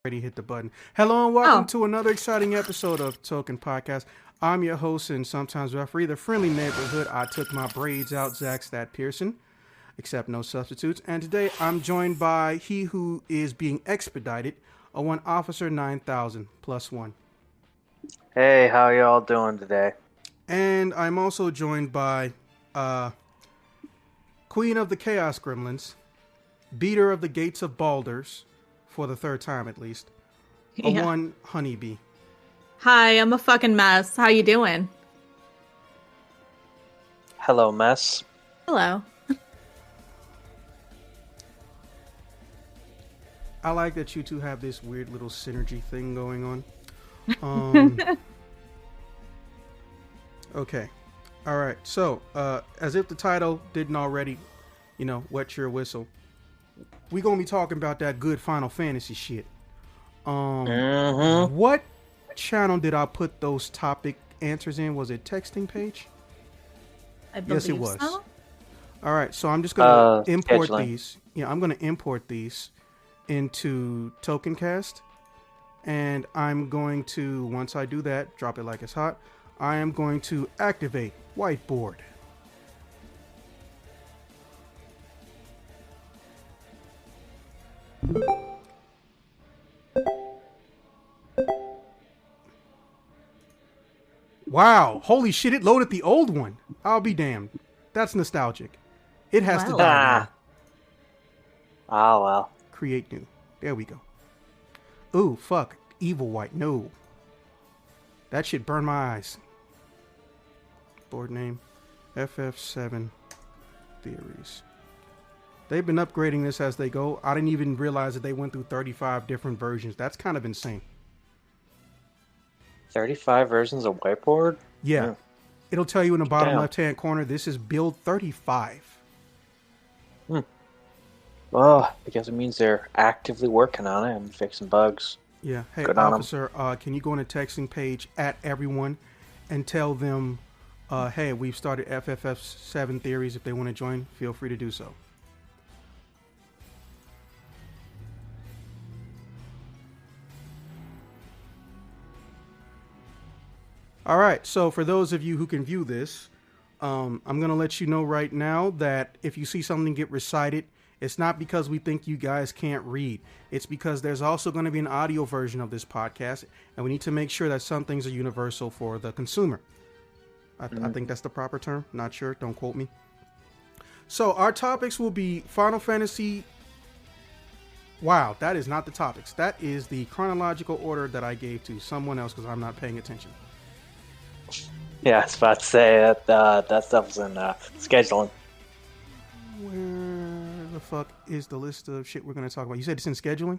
Already hit the button. Hello and welcome Oh, to another exciting episode of Token Podcast. I'm your host and sometimes referee, the friendly neighborhood. I took my braids out, Zach Stat Pearson, except no substitutes. And today I'm joined by he who is being expedited, a one officer 9000 plus one. Hey, how y'all doing today? And I'm also joined by Queen of the Chaos Gremlins, beater of the Gates of Baldur's, for the third time at least, a yeah. one honeybee. Hi, I'm a fucking mess. How you doing? Hello, mess. Hello. I like that you two have this weird little synergy thing going on. Okay. All right. So, as if the title didn't already, wet your whistle, we gonna be talking about that good Final Fantasy shit. What channel did I put those topic answers in? Was it texting page? I believe Yes, it was. so. All right. So I'm just gonna import scheduling. these. Yeah, I'm gonna import these into TokenCast, and I'm going to, once I do that, drop it like it's hot. I am going to activate whiteboard. Wow, holy shit, it loaded the old one. I'll be damned. That's nostalgic. It has to Wow. die now. Ah, well. Create new. There we go. Ooh, fuck. Evil white. No. That shit burned my eyes. Board name. FF7 Theories. They've been upgrading this as they go. I didn't even realize that they went through 35 different versions. That's kind of insane. 35 versions of whiteboard? Yeah. Yeah. It'll tell you in the bottom Damn. left-hand corner, this is build 35. Oh, because it means they're actively working on it and fixing bugs. Yeah. Hey, Good on 'em. officer, can you go on a texting page at everyone and tell them, hey, we've started FFF7 Theories. If they want to join, feel free to do so. All right, so for those of you who can view this, I'm going to let you know right now that if you see something get recited, it's not because we think you guys can't read. It's because there's also going to be an audio version of this podcast, and we need to make sure that some things are universal for the consumer. I think that's the proper term. Not sure. Don't quote me. So our topics will be Final Fantasy. Wow, that is not the topics. That is the chronological order that I gave to someone else because I'm not paying attention. Yeah, I was about to say that stuff's in scheduling. Where the fuck is the list of shit we're going to talk about? You said it's in scheduling?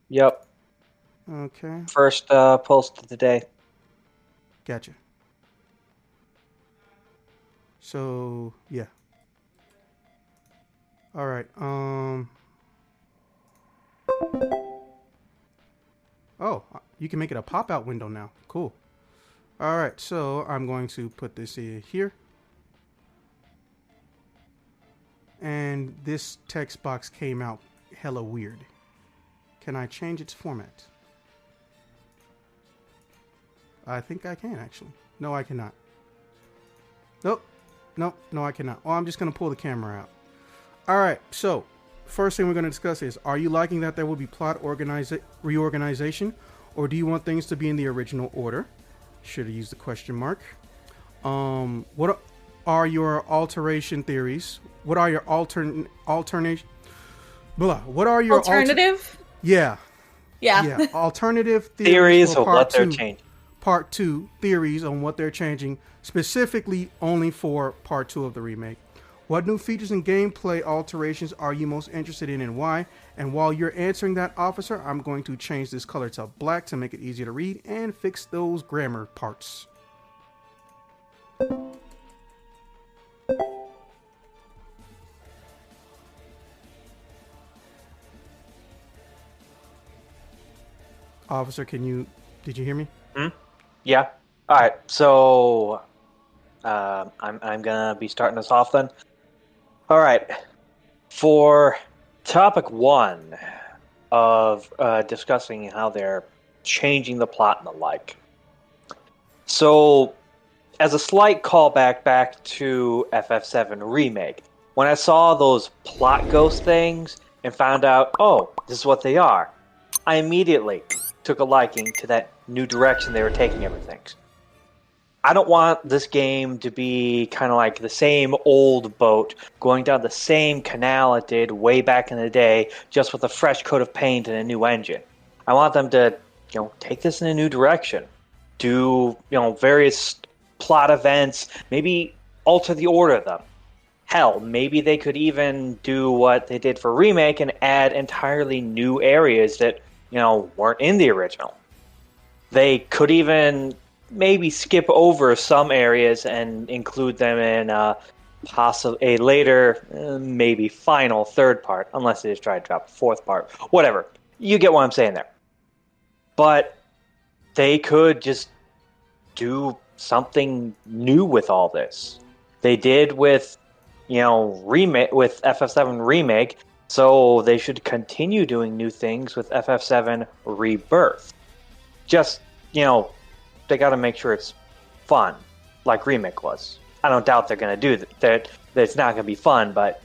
Yep. Okay, First post of the day. gotcha. So, yeah. All right. Oh, you can make it a pop-out window now. Cool. All right, so I'm going to put this in here. And this text box came out hella weird. Can I change its format? I think I can, actually. No, I cannot. Nope. No, I cannot. Oh, I'm just going to pull the camera out. All right, so first thing we're going to discuss is, are you liking that there will be plot reorganization, or do you want things to be in the original order? Should have used the question mark. What are your alteration theories? What are your alternation? Blah. What are your Alternative? Yeah. Yeah. Alternative Theories for of part what they're 2. changing. Part 2 theories on what they're changing, specifically only for part 2 of the remake. What new features and gameplay alterations are you most interested in and why? And while you're answering that, officer, I'm going to change this color to black to make it easier to read and fix those grammar parts. Officer, did you hear me? Yeah. All right. So I'm gonna be starting us off then. All right. For topic 1, of discussing how they're changing the plot and the like. So, as a slight callback back to FF7 Remake, when I saw those plot ghost things and found out, oh, this is what they are, I immediately took a liking to that new direction they were taking everything. I don't want this game to be kind of like the same old boat going down the same canal it did way back in the day, just with a fresh coat of paint and a new engine. I want them to, take this in a new direction. Do, various plot events, maybe alter the order of them. Hell, maybe they could even do what they did for Remake and add entirely new areas that, weren't in the original. They could even maybe skip over some areas and include them in a later, maybe final third part, unless they just try to drop a fourth part. Whatever. You get what I'm saying there. But they could just do something new with all this. They did with, remake with FF7 Remake, so they should continue doing new things with FF7 Rebirth. Just, they got to make sure it's fun, like Remake was. I don't doubt they're going to do that it's not going to be fun, but,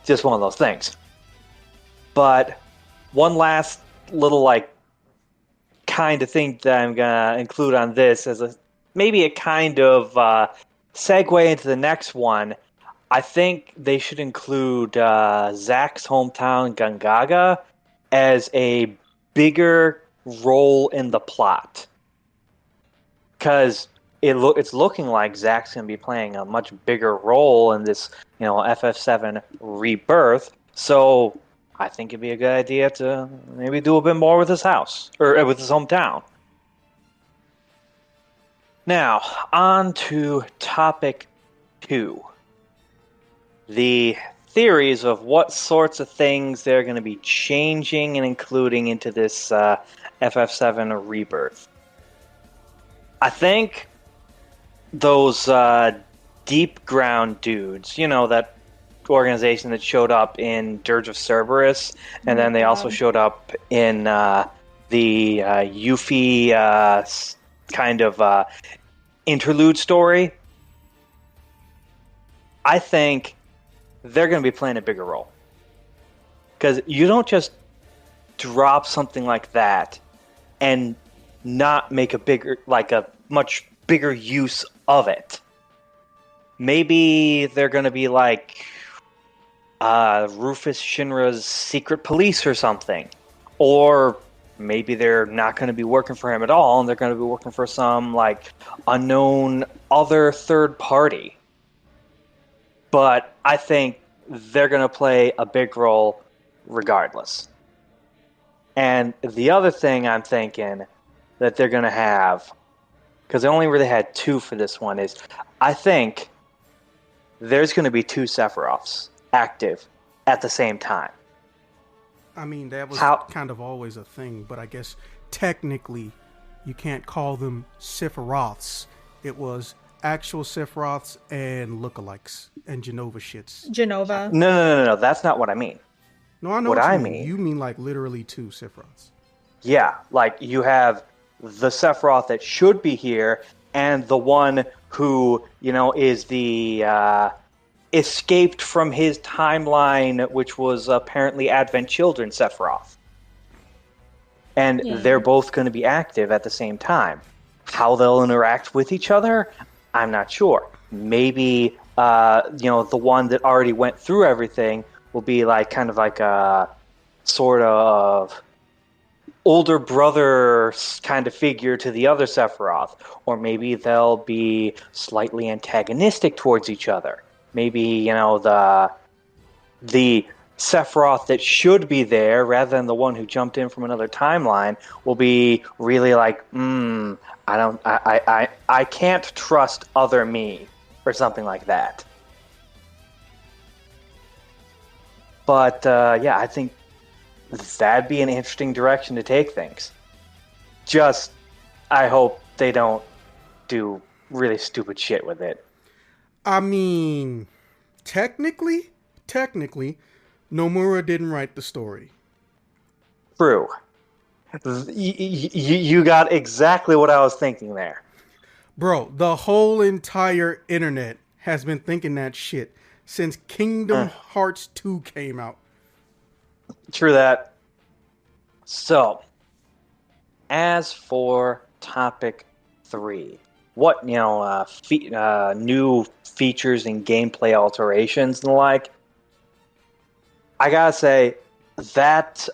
just one of those things. But one last little, kind of thing that I'm going to include on this as maybe a kind of segue into the next one. I think they should include Zack's hometown, Gungaga, as a bigger role in the plot. Because it's looking like Zack's going to be playing a much bigger role in this, FF7 Rebirth. So I think it'd be a good idea to maybe do a bit more with his house, or with his hometown. Now, on to topic 2. The theories of what sorts of things they're going to be changing and including into this FF7 Rebirth. I think those deep ground dudes, that organization that showed up in Dirge of Cerberus, and then they also showed up in the Yuffie kind of interlude story. I think they're going to be playing a bigger role. Because you don't just drop something like that and not make a much bigger use of it. Maybe they're going to be like Rufus Shinra's secret police or something. Or maybe they're not going to be working for him at all, and they're going to be working for some unknown other third party. But I think they're going to play a big role regardless. And the other thing I'm thinking that they're going to have, because they only really had 2 for this one, is I think there's going to be 2 Sephiroths active at the same time. I mean, that was kind of always a thing, but I guess technically you can't call them Sephiroths. It was actual Sephiroths and lookalikes and Genova shits. Genova. No. That's not what I mean. No, I know what I mean. You mean literally 2 Sephiroths. Yeah, you have the Sephiroth that should be here and the one who, is the escaped from his timeline, which was apparently Advent Children Sephiroth. And they're both going to be active at the same time. How they'll interact with each other, I'm not sure. Maybe, the one that already went through everything will be kind of like a sort of older brother kind of figure to the other Sephiroth. Or maybe they'll be slightly antagonistic towards each other. Maybe, the Sephiroth that should be there, rather than the one who jumped in from another timeline, will be really I can't trust other me, or something like that. But, I think that'd be an interesting direction to take things. Just, I hope they don't do really stupid shit with it. I mean, technically, Nomura didn't write the story. True. You got exactly what I was thinking there. Bro, the whole entire internet has been thinking that shit since Kingdom Hearts 2 came out. True that. So, as for topic 3, what new features and gameplay alterations and the like? I gotta say that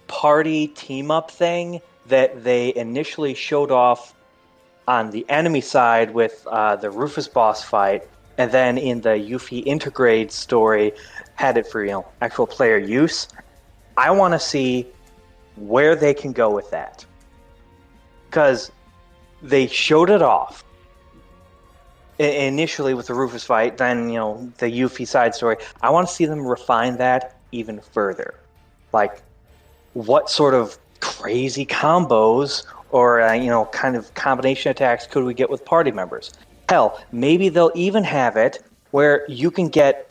party team up thing that they initially showed off on the enemy side with the Rufus boss fight, and then in the Yuffie Intergrade story had it for actual player use. I want to see where they can go with that, because they showed it off initially with the Rufus fight, then the Yuffie side story. I want to see them refine that even further, like what sort of crazy combos or kind of combination attacks could we get with party members? Hell, maybe they'll even have it where you can get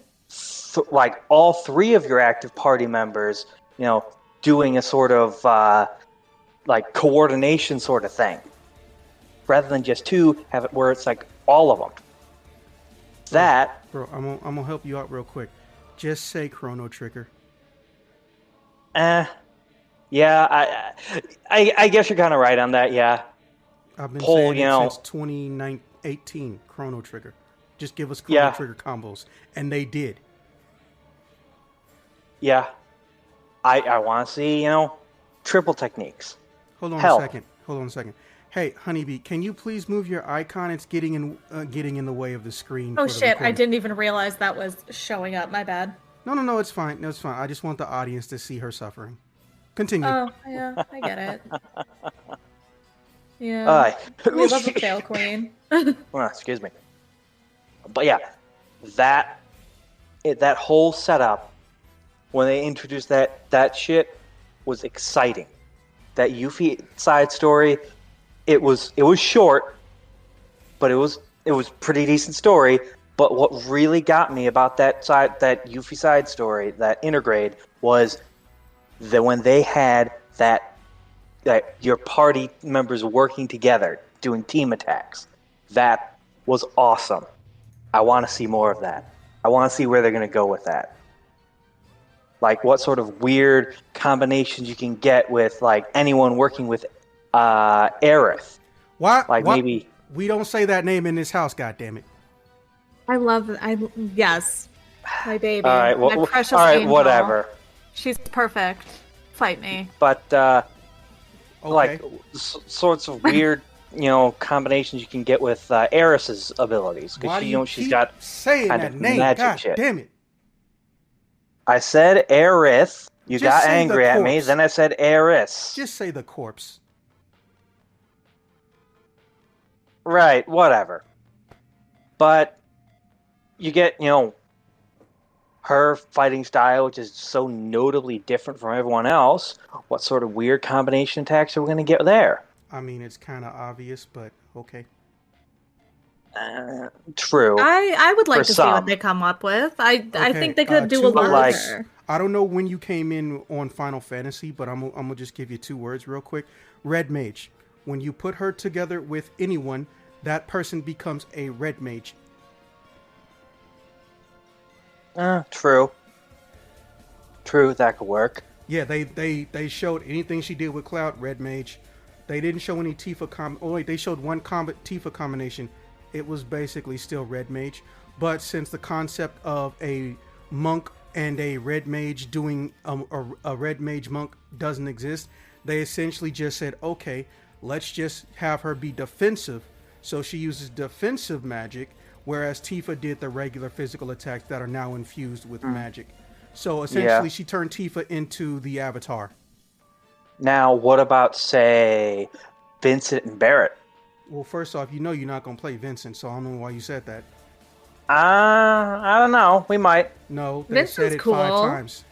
like all 3 of your active party members, doing a sort of like coordination sort of thing, rather than just 2. Have it where it's like all of them. That, bro, I'm gonna help you out real quick. Just say Chrono Trigger. Yeah, I guess you're kind of right on that. Yeah, I've been saying it since 2018. Chrono Trigger. Just give us Chrono Trigger combos, and they did. Yeah, I want to see triple techniques. Hold on a second. Hey, Honeybee, can you please move your icon? It's getting in the way of the screen. Oh shit! I didn't even realize that was showing up. My bad. No, it's fine. No, it's fine. I just want the audience to see her suffering. Continue. Oh, yeah, I get it. Yeah. We love a fail queen. Well, excuse me. But yeah, that whole setup, when they introduced that shit, was exciting. That Yuffie side story, it was short, but it was pretty decent story. But what really got me about that Yuffie side story, that Intergrade, was that when they had that your party members working together doing team attacks, that was awesome. I want to see more of that. I want to see where they're going to go with that. Like what sort of weird combinations you can get with like anyone working with Aerith. What? Like maybe we don't say that name in this house. God damn it! I love it. Yes, my baby. All right, my precious angel. Whatever. She's perfect. Fight me. But okay. like sorts of weird, combinations you can get with Aerith's abilities, because she's got saying kind that of name. magic God shit. Damn it! I said Aerith. You Just got say angry the at me. corpse. Then I said Aerith. Just say the corpse. Right. Whatever. But you get her fighting style, which is so notably different from everyone else. What sort of weird combination attacks are we going to get there? I mean, it's kind of obvious, but okay. True. I would like For to see some. what they come up with. I think they could do 2 a lot words. better. I don't know when you came in on Final Fantasy, but I'm gonna just give you 2 words real quick. Red Mage. When you put her together with anyone, that person becomes a Red Mage. True. True, that could work. Yeah, they showed anything she did with Cloud, Red Mage. They didn't show any Tifa they showed one Tifa combination. It was basically still Red Mage. But since the concept of a monk and a Red Mage doing a Red Mage monk doesn't exist, they essentially just said, okay, let's just have her be defensive. So she uses defensive magic, whereas Tifa did the regular physical attacks that are now infused with magic. So essentially she turned Tifa into the Avatar. Now, what about, say, Vincent and Barrett? Well, first off, you're not going to play Vincent, so I don't know why you said that. I don't know. We might. No, they said it cool. 5 times.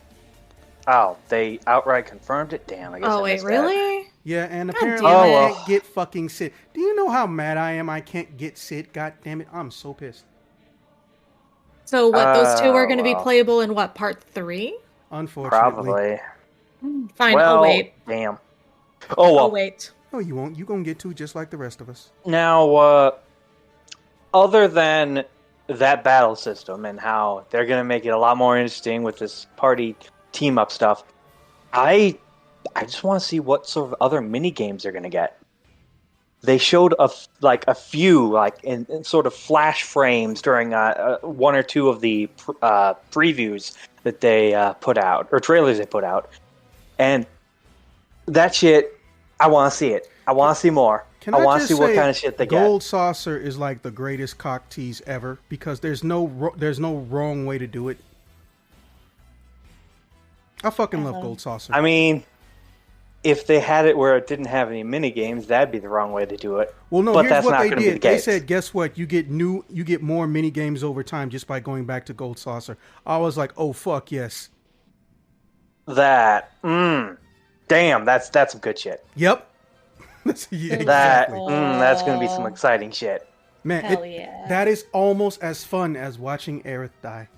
Oh, they outright confirmed it? Damn, I guess I missed really? that. Yeah, and God apparently damn I it. can't get fucking Sid. Do you know how mad I am I can't get Sid? God damn it, I'm so pissed. So what? Those two are going to be well, playable in what, part 3? Unfortunately. probably. Fine. Well, I'll wait. damn. Oh well. I'll wait. No, you won't. You gonna get two just like the rest of us. Now, other than that battle system and how they're going to make it a lot more interesting with this party team up stuff, I just want to see what sort of other mini games they're going to get. They showed a few in sort of flash frames during one or two of the previews that they put out, or trailers they put out, and that shit, I want to see it. I want to see more. I want to see what kind of shit they get. Gold Saucer is like the greatest cock tease ever because there's no wrong way to do it. I fucking love Gold Saucer. I mean, if they had it where it didn't have any mini games, that'd be the wrong way to do it. Well, no, but here's that's what not they going to be did. the They case. said, guess what? You get more mini games over time just by going back to Gold Saucer. I was like, oh fuck yes. Damn, that's some good shit. Yep. Yeah, exactly. That's going to be some exciting shit. Man, Hell yeah. that is almost as fun as watching Aerith die.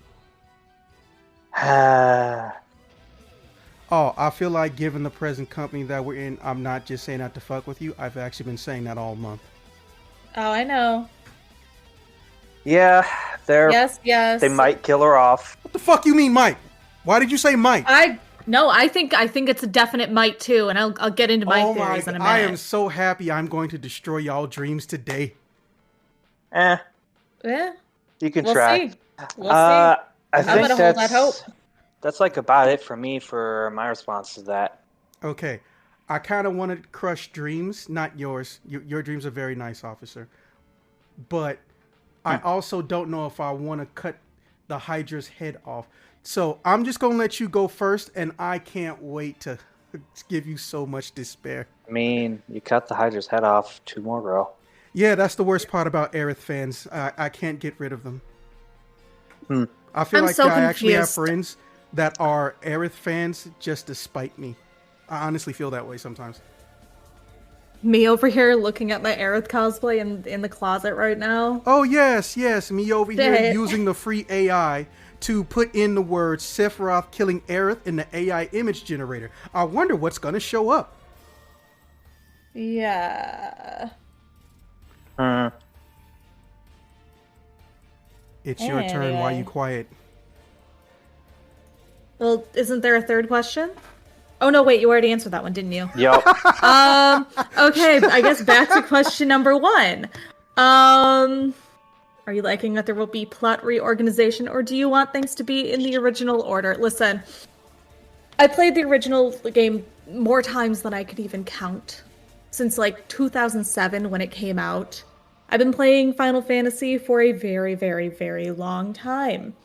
Oh, I feel like given the present company that we're in, I'm not just saying that to fuck with you. I've actually been saying that all month. Oh, I know. Yeah, Yes. they might kill her off. What the fuck you mean, Mike? Why did you say Mike? I think it's a definite might too, and I'll get into my theories in a minute. I am so happy I'm going to destroy y'all dreams today. Yeah. You can We'll try. see. We'll see. I'm think gonna hold that hope. That's like about it for me for my response to that. Okay. I kind of want to crush dreams, not yours. Your dreams are very nice, officer. But I also don't know if I want to cut the Hydra's head off. So I'm just going to let you go first, and I can't wait to give you so much despair. I mean, you cut the Hydra's head off, 2 more grow. Yeah, that's the worst part about Aerith fans. I can't get rid of them. I feel like I actually have friends that are Aerith fans just to spite me. I honestly feel that way sometimes. Me over here looking at my Aerith cosplay in the closet right now. Oh, yes. Me over here using the free AI to put in the words Sephiroth killing Aerith in the AI image generator. I wonder what's going to show up. Yeah. It's your turn. Why are you quiet? Well, isn't there a third question? Oh, no, wait, you already answered that one, didn't you? Yup. Okay, I guess back to question number 1. Are you liking that there will be plot reorganization, or do you want things to be in the original order? Listen, I played the original game more times than I could even count. Since, 2007 when it came out. I've been playing Final Fantasy for a very, very, very long time.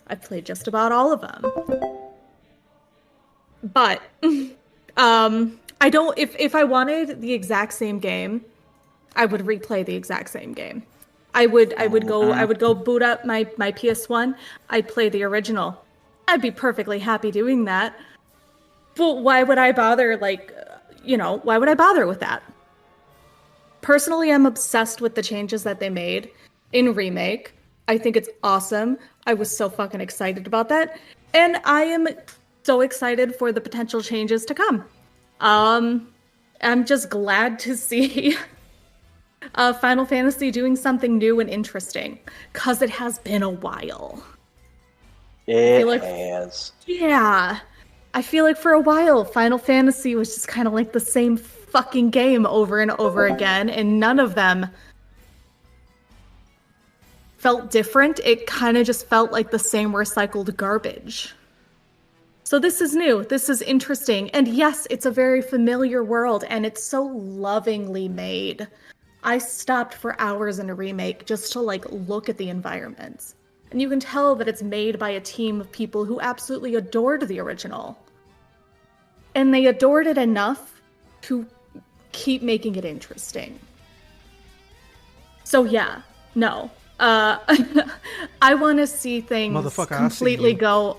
I've played just about all of them. But, I don't, if I wanted the exact same game, I would replay the exact same game. I would go boot up my PS1, I'd play the original. I'd be perfectly happy doing that. But why would I bother, why would I bother with that? Personally, I'm obsessed with the changes that they made in Remake. I think it's awesome. I was so fucking excited about that. And I am so excited for the potential changes to come. I'm just glad to see Final Fantasy doing something new and interesting. Because it has been a while. It has. Yeah. I feel like for a while, Final Fantasy was just kind of like the same fucking game over and over again, and none of them felt different. It kind of just felt like the same recycled garbage. So this is new. This is interesting. And yes, it's a very familiar world, and it's so lovingly made. I stopped for hours in a Remake just to look at the environments. And you can tell that it's made by a team of people who absolutely adored the original. And they adored it enough to keep making it interesting. So yeah, no. I want to see things completely go...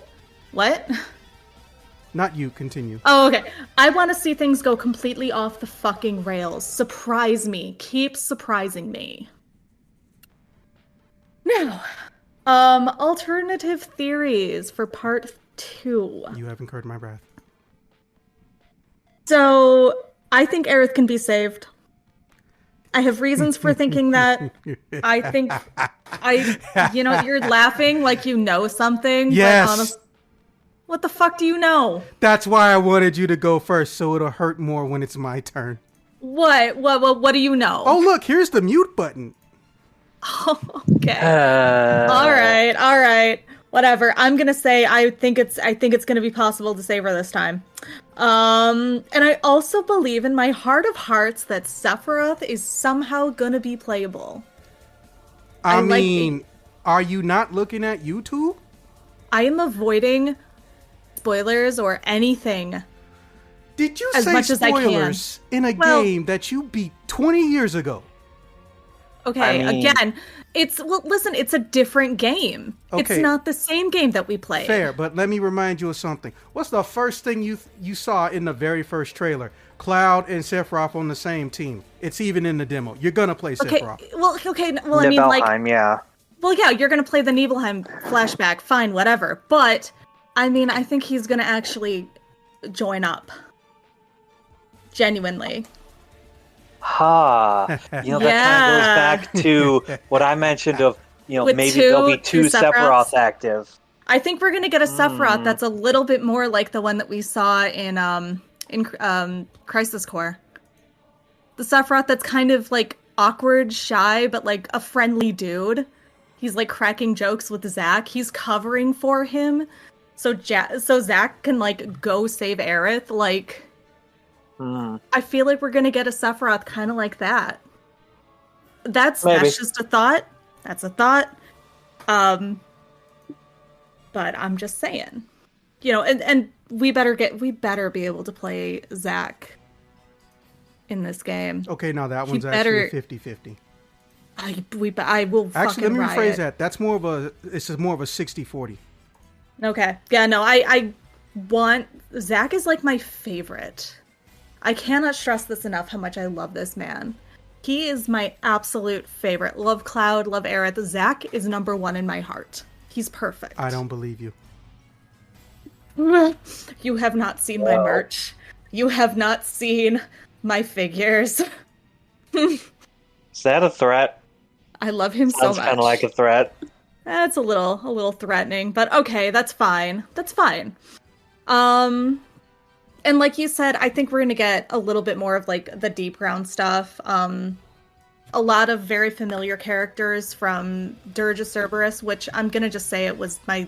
What? Not you, continue. Oh, okay. I want to see things go completely off the fucking rails. Surprise me. Keep surprising me. Now, Alternative theories for part 2. You haven't heard my breath. So, I think Aerith can be saved. I have reasons for thinking that. I think you're laughing like you know something. Yes. But honestly, what the fuck do you know? That's why I wanted you to go first, so it'll hurt more when it's my turn. What do you know? Oh, look, here's the mute button. Okay. All right. Whatever. I'm gonna say I think it's gonna be possible to save her this time. And I also believe in my heart of hearts that Sephiroth is somehow gonna be playable. I mean, are you not looking at YouTube? I am avoiding spoilers or anything. Did you as say much as I can. spoilers in a game that you beat 20 years ago? Okay, again, it's a different game. Okay. It's not the same game that we played. Fair, but let me remind you of something. What's the first thing you saw in the very first trailer? Cloud and Sephiroth on the same team. It's even in the demo. You're gonna play Sephiroth. Well, I mean, like, yeah. Well, yeah, you're gonna play the Nibelheim flashback. Fine, whatever. But I mean, I think he's gonna actually join up. Genuinely. That kind of goes back to what I mentioned of, With maybe there'll be two Sephiroths active. I think we're gonna get a Sephiroth that's a little bit more like the one that we saw in Crisis Core. The Sephiroth that's kind of like awkward, shy, but like a friendly dude. He's like cracking jokes with Zack. He's covering for him, so Zack can like go save Aerith. Like, I feel like we're gonna get a Sephiroth kind of like that. That's just a thought. That's a thought. But I'm just saying, and we better be able to play Zack in this game. Okay, now that one's actually 50-50. I will actually, let me rephrase it. that. It's more of a 60-40. Okay. Yeah, no, I want Zack is like my favorite. I cannot stress this enough how much I love this man. He is my absolute favorite. Love Cloud, love Aerith. Zack is number 1 in my heart. He's perfect. I don't believe you. You have not seen my merch. You have not seen my figures. Is that a threat? I love him so much. Sounds kind of like a threat. That's a little threatening, but okay, that's fine. That's fine. And like you said, I think we're gonna get a little bit more of like the deep ground stuff. A lot of very familiar characters from Dirge of Cerberus, which I'm gonna just say it was my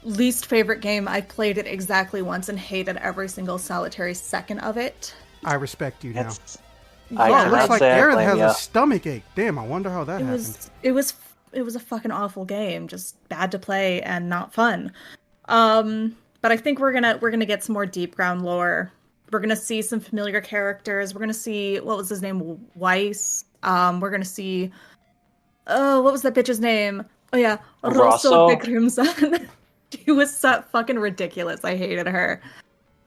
least favorite game. I played it exactly once and hated every single solitary second of it. I respect you now. It looks like Aerith has a stomach ache. Damn, I wonder how that happened. It was a fucking awful game, just bad to play and not fun. But I think we're gonna get some more deep ground lore. We're gonna see some familiar characters. We're gonna see, what was his name, Weiss. We're gonna see, what was that bitch's name? Oh yeah, Rosso de Crimson. She was so fucking ridiculous. I hated her.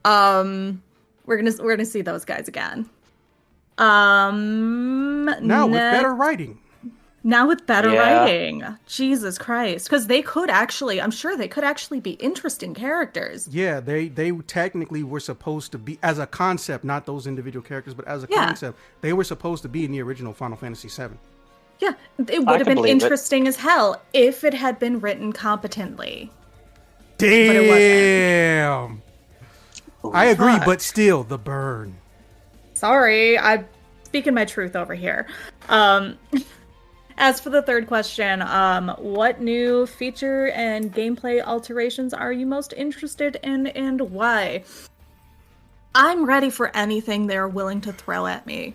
We're gonna see those guys again. Now with better writing. Now with better writing. Jesus Christ. Because I'm sure they could actually be interesting characters. Yeah, they technically were supposed to be, as a concept, not those individual characters, but as a concept, they were supposed to be in the original Final Fantasy VII. Yeah, it would have been interesting as hell if it had been written competently. Damn! I agree, but still, the burn. Sorry, I'm speaking my truth over here. As for the third question, what new feature and gameplay alterations are you most interested in and why? I'm ready for anything they're willing to throw at me.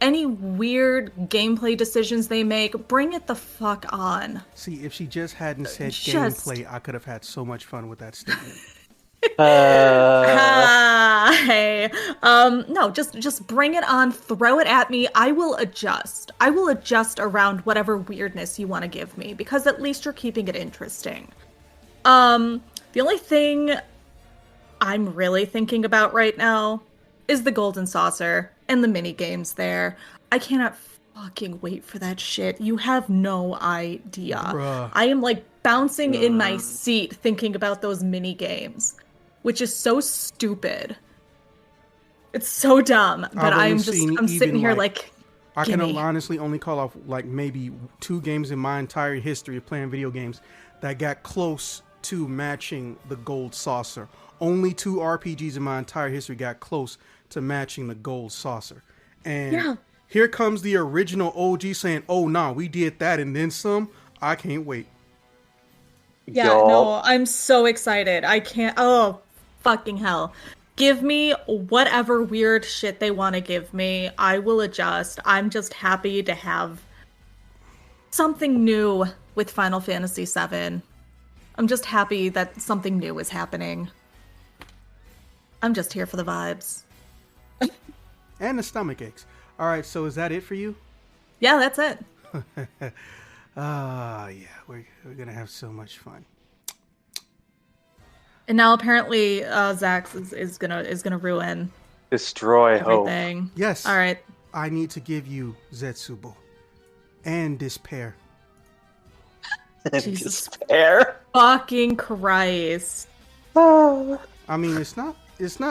Any weird gameplay decisions they make, bring it the fuck on. See, if she just hadn't said gameplay, I could have had so much fun with that statement. No, just bring it on, throw it at me. I will adjust around whatever weirdness you want to give me, because at least you're keeping it interesting. The only thing I'm really thinking about right now is the golden saucer and the mini games there. I cannot fucking wait for that shit. You have no idea. Bruh. I am like bouncing in my seat thinking about those mini games, which is so stupid. It's so dumb, but I'm sitting here like I can gimme. honestly only call off like maybe 2 games in my entire history of playing video games that got close to matching the gold saucer. Only 2 RPGs in my entire history got close to matching the gold saucer. And here comes the original OG saying, "Oh, nah, we did that and then some." I can't wait. Yeah, no, I'm so excited. I can't. Oh, fucking hell. Give me whatever weird shit they want to give me. I will adjust. I'm just happy to have something new with Final Fantasy VII. I'm just happy that something new is happening. I'm just here for the vibes. And the stomach aches. All right, so is that it for you? Yeah, that's it. Yeah, we're going to have so much fun. And now apparently Zax is gonna ruin Destroy everything. hope. Yes. All right. I need to give you Zetsubo and despair. Jesus Despair. fucking Christ. I mean, it's not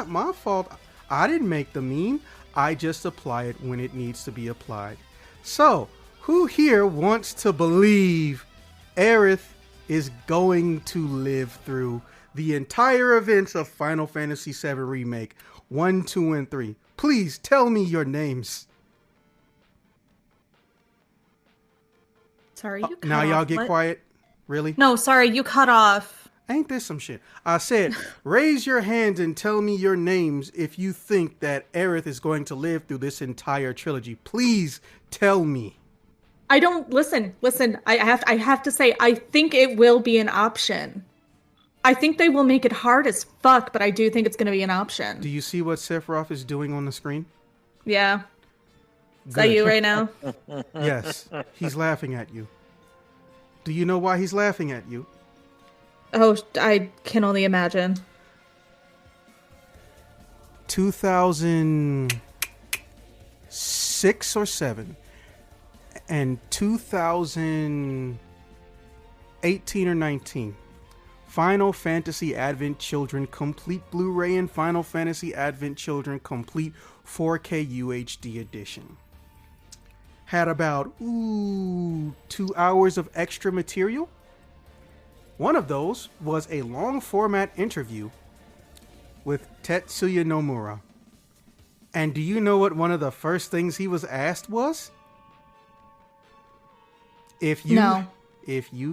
my fault. I didn't make the meme. I just apply it when it needs to be applied. So, who here wants to believe Aerith is going to live through the entire events of Final Fantasy VII Remake 1, 2, and 3? Please tell me your names. Sorry, you cut Now off. y'all get What? quiet? Really? No, sorry, you cut off. Ain't this some shit? I said, raise your hands and tell me your names if you think that Aerith is going to live through this entire trilogy. Please tell me. I don't listen. I have to say I think it will be an option. I think they will make it hard as fuck, but I do think it's going to be an option. Do you see what Sephiroth is doing on the screen? Yeah. Is that you right now? Yes, he's laughing at you. Do you know why he's laughing at you? Oh, I can only imagine. 2006 or 7 and 2018 or 19. Final Fantasy Advent Children Complete Blu-ray and Final Fantasy Advent Children Complete 4K UHD Edition. Had about 2 hours of extra material. One of those was a long format interview with Tetsuya Nomura. And do you know what one of the first things he was asked was? If you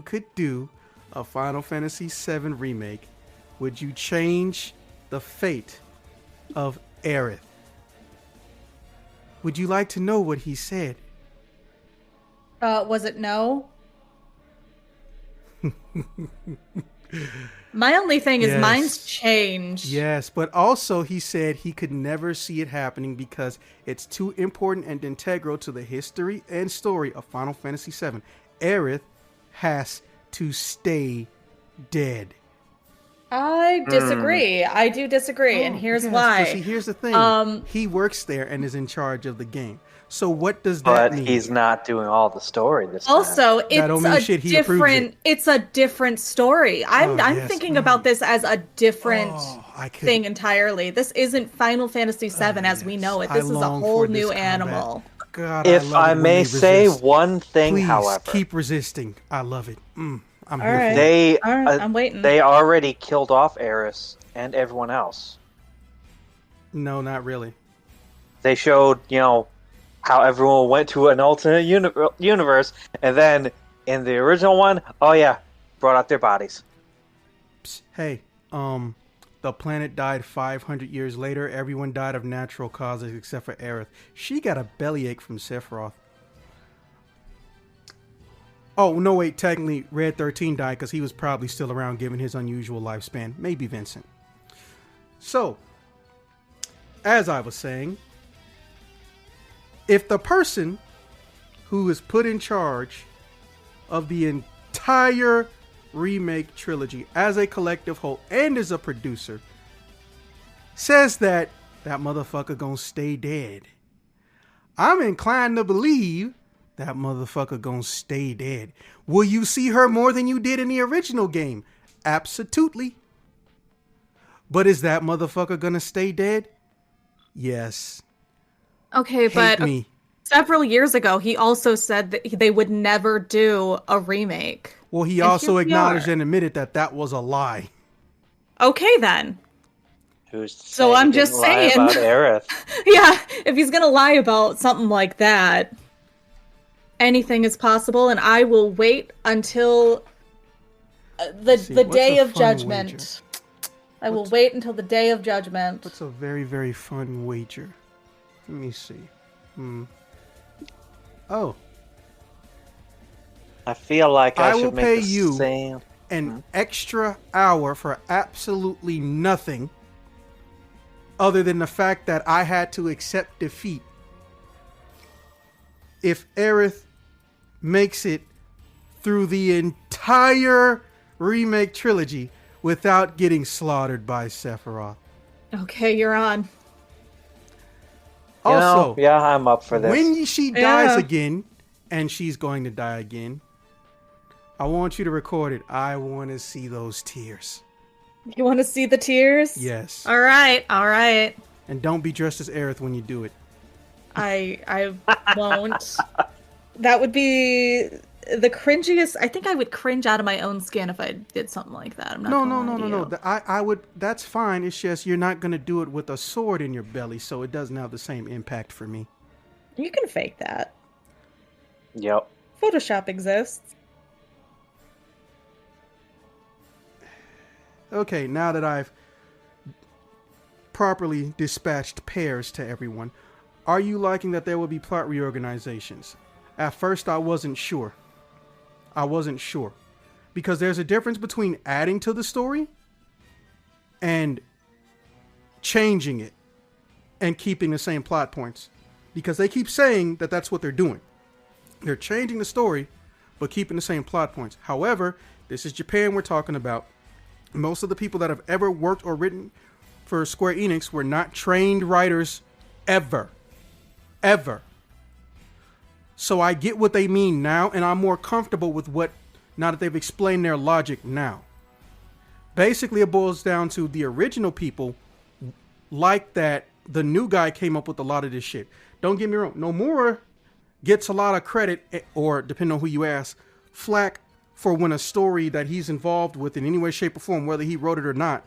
could do a Final Fantasy VII remake, would you change the fate of Aerith? Would you like to know what he said? Was it no? My only thing is mine's changed. Yes, but also he said he could never see it happening because it's too important and integral to the history and story of Final Fantasy VII. Aerith has to stay dead. I disagree. I do disagree, and here's why. But see, here's the thing. He works there and is in charge of the game. So what does that mean? But he's not doing all the story this time. Also, it's a different story. I'm thinking about this as a different thing entirely. This isn't Final Fantasy VII as we know it. This is a whole new animal. God, if I may say one thing, please, however, keep resisting. I love it. I'm here for it. I'm waiting. They already killed off Eris and everyone else. No, not really. They showed, how everyone went to an alternate universe, and then in the original one, brought out their bodies. Psst, hey, the planet died 500 years later. Everyone died of natural causes except for Aerith. She got a bellyache from Sephiroth. Oh, no, wait, technically, Red 13 died because he was probably still around given his unusual lifespan. Maybe Vincent. So, as I was saying, if the person who is put in charge of the entire remake trilogy as a collective whole and as a producer says that motherfucker gonna stay dead, I'm inclined to believe that motherfucker gonna stay dead. Will you see her more than you did in the original game? Absolutely. But is that motherfucker gonna stay dead? Yes. Okay, but me. Several years ago, he also said that they would never do a remake. Well, he And also here we acknowledged are. and admitted that that was a lie. Okay, then. Who's to So say I'm he just didn't lie saying. about Aerith? Yeah, if he's gonna lie about something like that, anything is possible, and I will wait until the day of judgment. Wager? I will wait until the day of judgment. What's a very, very fun wager? Let me see. Oh. I feel like I will should make pay the you same. an extra hour for absolutely nothing other than the fact that I had to accept defeat if Aerith makes it through the entire remake trilogy without getting slaughtered by Sephiroth. Okay, you're on. Also, yeah, I'm up for this. when she dies again, and she's going to die again, I want you to record it. I want to see those tears. You want to see the tears? Yes. All right. And don't be dressed as Aerith when you do it. I won't. That would be the cringiest. I think I would cringe out of my own skin if I did something like that. I'm not. No. I would. That's fine. It's just you're not gonna do it with a sword in your belly, so it doesn't have the same impact for me. You can fake that. Yep. Photoshop exists. Okay, now that I've properly dispatched pairs to everyone, are you liking that there will be plot reorganizations? At first, I wasn't sure. Because there's a difference between adding to the story and changing it and keeping the same plot points. Because they keep saying that that's what they're doing. They're changing the story, but keeping the same plot points. However, this is Japan we're talking about. Most of the people that have ever worked or written for Square Enix were not trained writers ever. So I get what they mean now, and I'm more comfortable with what, now that they've explained their logic now. Basically, it boils down to the original people like that the new guy came up with a lot of this shit. Don't get me wrong, Nomura gets a lot of credit, or depending on who you ask, flack for when a story that he's involved with in any way, shape, or form, whether he wrote it or not,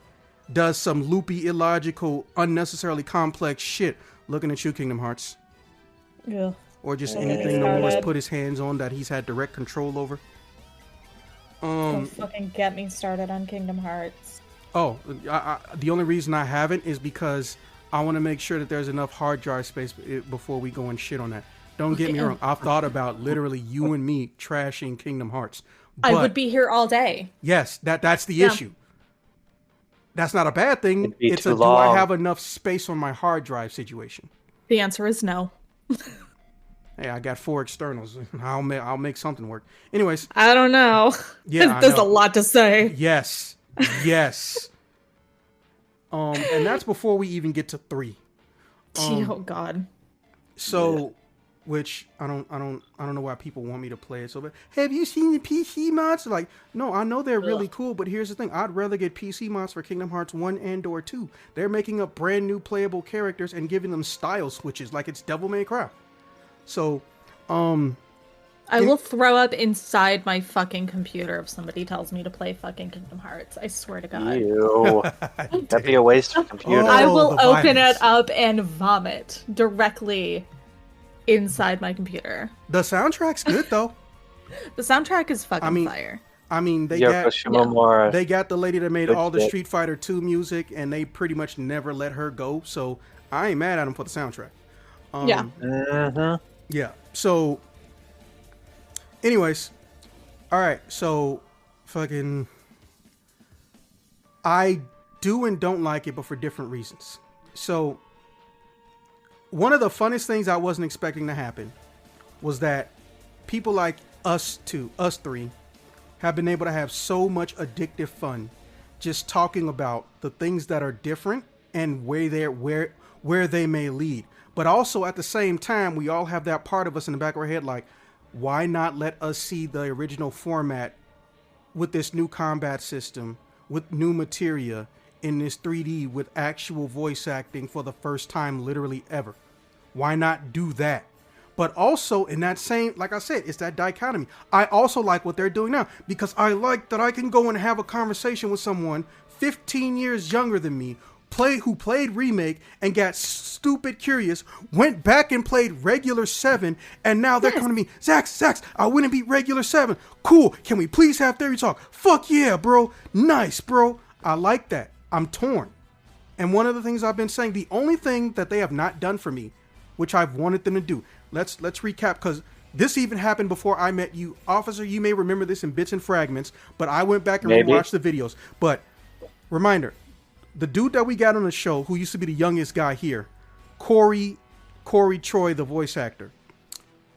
does some loopy, illogical, unnecessarily complex shit. Looking at you, Kingdom Hearts. Yeah. Or just anything Nomura's put his hands on that he's had direct control over. Don't fucking get me started on Kingdom Hearts. Oh, the only reason I haven't is because I want to make sure that there's enough hard drive space before we go and shit on that. Don't get me wrong. I've thought about literally you and me trashing Kingdom Hearts. But, I would be here all day. Yes, that's the issue. That's not a bad thing. It's do I have enough space on my hard drive situation? The answer is no. Hey, I got 4 externals. I'll make something work. Anyways. I don't know. Yeah, there's a lot to say. Yes. And that's before we even get to 3. Oh God. So, which I don't know why people want me to play it so bad. Have you seen the PC mods? Like, no, I know they're really cool, but here's the thing: I'd rather get PC mods for Kingdom Hearts 1 and/or 2. They're making up brand new playable characters and giving them style switches, like it's Devil May Cry. So, I will throw up inside my fucking computer if somebody tells me to play fucking Kingdom Hearts. I swear to God. Ew. That'd be a waste of computer. I will open it up and vomit directly inside my computer. The soundtrack's good though. The soundtrack is fucking fire. I mean, they got the lady that made all the Street Fighter 2 music, and they pretty much never let her go. So I ain't mad at them for the soundtrack. Yeah. So, anyways, all right. So, fucking, I do and don't like it, but for different reasons. So, one of the funnest things I wasn't expecting to happen was that people like us three, have been able to have so much addictive fun just talking about the things that are different and where they may lead. But also at the same time, we all have that part of us in the back of our head like, why not let us see the original format with this new combat system, with new materia in this 3D with actual voice acting for the first time literally ever? Why not do that? But also in that same, like I said, it's that dichotomy. I also like what they're doing now because I like that I can go and have a conversation with someone 15 years younger than me, who played Remake and got stupid curious, went back and played regular 7, and now they're coming to me, Zax, I wouldn't beat regular 7. Cool, can we please have theory talk? Fuck yeah, bro. Nice, bro. I like that. I'm torn. And one of the things I've been saying, the only thing that they have not done for me, which I've wanted them to do, let's recap, because this even happened before I met you. Officer, you may remember this in bits and fragments, but I went back and rewatched the videos. But reminder, the dude that we got on the show, who used to be the youngest guy here, Corey Troy, the voice actor,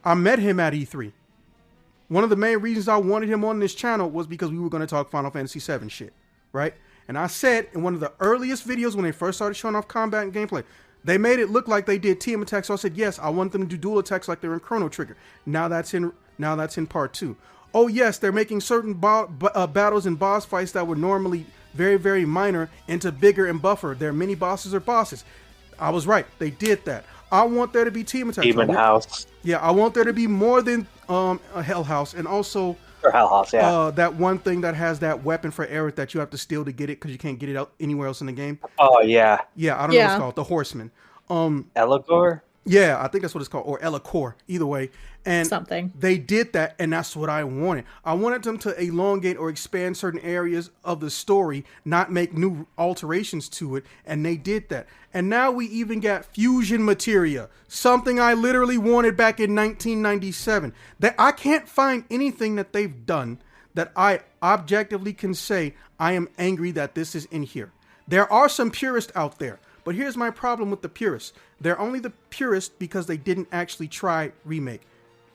I met him at E3. One of the main reasons I wanted him on this channel was because we were going to talk Final Fantasy VII shit, right? And I said in one of the earliest videos when they first started showing off combat and gameplay, they made it look like they did team attacks. So I said, yes, I want them to do dual attacks like they're in Chrono Trigger. Now that's in part 2. Oh yes, they're making certain battles and boss fights that were normally very, very minor into bigger and buffer. Their mini bosses or bosses. I was right. They did that. I want there to be team attacks. Demon House. Yeah, I want there to be more than a Hell House, and also Hell House. Yeah. That one thing that has that weapon for Aerith that you have to steal to get it because you can't get it out anywhere else in the game. Oh yeah. Yeah, I don't know what it's called. The Horseman. Eligor? Yeah, I think that's what it's called, or Elicor, either way. And something. They did that, and that's what I wanted. I wanted them to elongate or expand certain areas of the story, not make new alterations to it, and they did that. And now we even got fusion materia, something I literally wanted back in 1997. That I can't find anything that they've done that I objectively can say I am angry that this is in here. There are some purists out there. But here's my problem with the purists. They're only the purists because they didn't actually try Remake.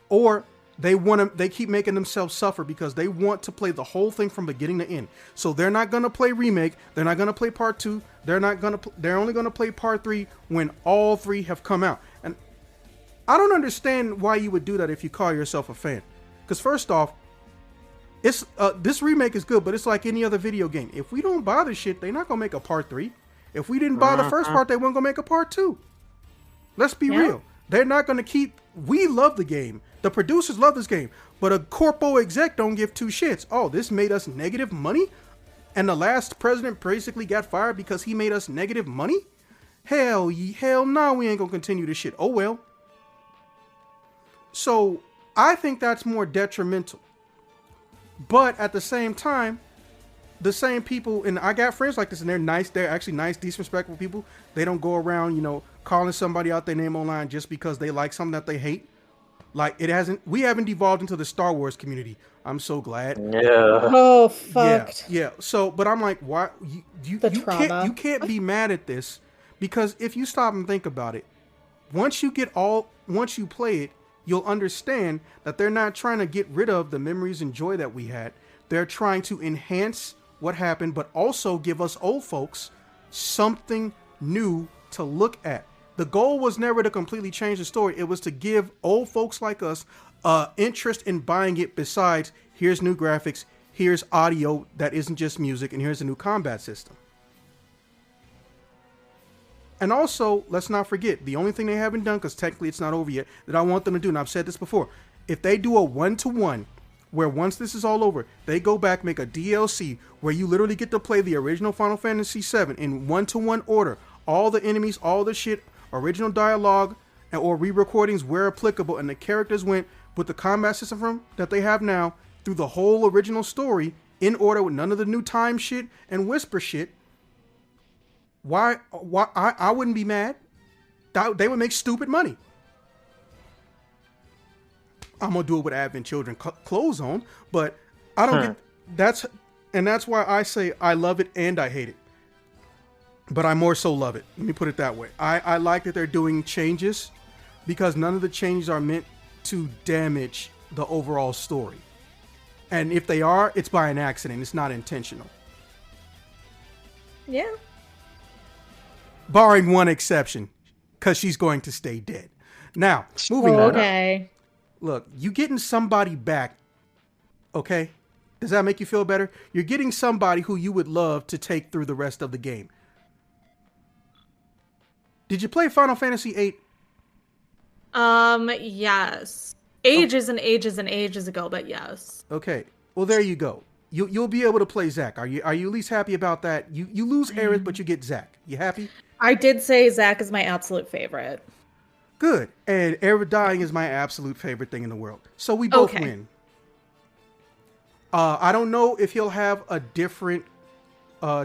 Or they keep making themselves suffer because they want to play the whole thing from beginning to end. So they're not going to play Remake. They're not going to play Part 2. They're only going to play Part 3 when all 3 have come out. And I don't understand why you would do that if you call yourself a fan. Because first off, this remake is good, but it's like any other video game. If we don't buy this shit, they're not going to make a Part 3. If we didn't buy the first part, they weren't going to make a part 2. Let's be real. They're not going to keep... We love the game. The producers love this game. But a corpo exec don't give two shits. Oh, this made us negative money? And the last president basically got fired because he made us negative money? Hell no, we ain't going to continue this shit. Oh, well. So, I think that's more detrimental. But at the same time, the same people, and I got friends like this, and they're nice. They're actually nice, decent, respectful people. They don't go around, calling somebody out their name online just because they like something that they hate. Like, we haven't devolved into the Star Wars community. I'm so glad. Yeah. Oh, fucked. Yeah. So, but I'm like, why? You can't be mad at this, because if you stop and think about it, once you play it, you'll understand that they're not trying to get rid of the memories and joy that we had. They're trying to enhance what happened, but also give us old folks something new to look at. The goal was never to completely change the story. It was to give old folks like us interest in buying it. Besides, here's new graphics, here's audio that isn't just music, and here's a new combat system. And also, let's not forget, the only thing they haven't done, because technically it's not over yet, that I want them to do, and I've said this before, if they do a 1-to-1, where once this is all over, they go back, make a DLC where you literally get to play the original Final Fantasy VII in 1-to-1 order. All the enemies, all the shit, original dialogue, or re-recordings where applicable, and the characters went with the combat system that they have now through the whole original story in order with none of the new time shit and whisper shit. Why I wouldn't be mad. They would make stupid money. I'm gonna do it with Advent Children clothes on, but I don't get that's why I say I love it and I hate it. But I more so love it. Let me put it that way. I like that they're doing changes because none of the changes are meant to damage the overall story. And if they are, it's by an accident. It's not intentional. Yeah. Barring one exception, because she's going to stay dead. Now, moving on. Okay. Look, you getting somebody back, okay? Does that make you feel better? You're getting somebody who you would love to take through the rest of the game. Did you play Final Fantasy VIII? Yes. Ages and ages and ages ago, but yes. Okay. Well, there you go. You'll be able to play Zack. Are you at least happy about that? You lose Aerith, but you get Zack. You happy? I did say Zack is my absolute favorite. Good. And Aerith dying is my absolute favorite thing in the world. So we both win. I don't know if he'll have a different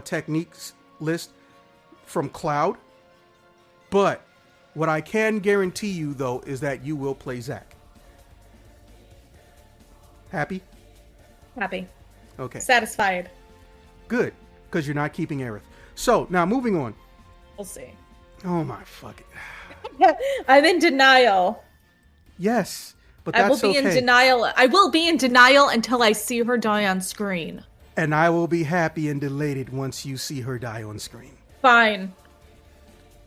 techniques list from Cloud, but what I can guarantee you, though, is that you will play Zack. Happy? Happy. Okay. Satisfied. Good, because you're not keeping Aerith. So, now moving on. We'll see. Oh my fucking... I'm in denial. Yes, but that's okay. I will be in denial. I will be in denial until I see her die on screen. And I will be happy and elated once you see her die on screen. Fine.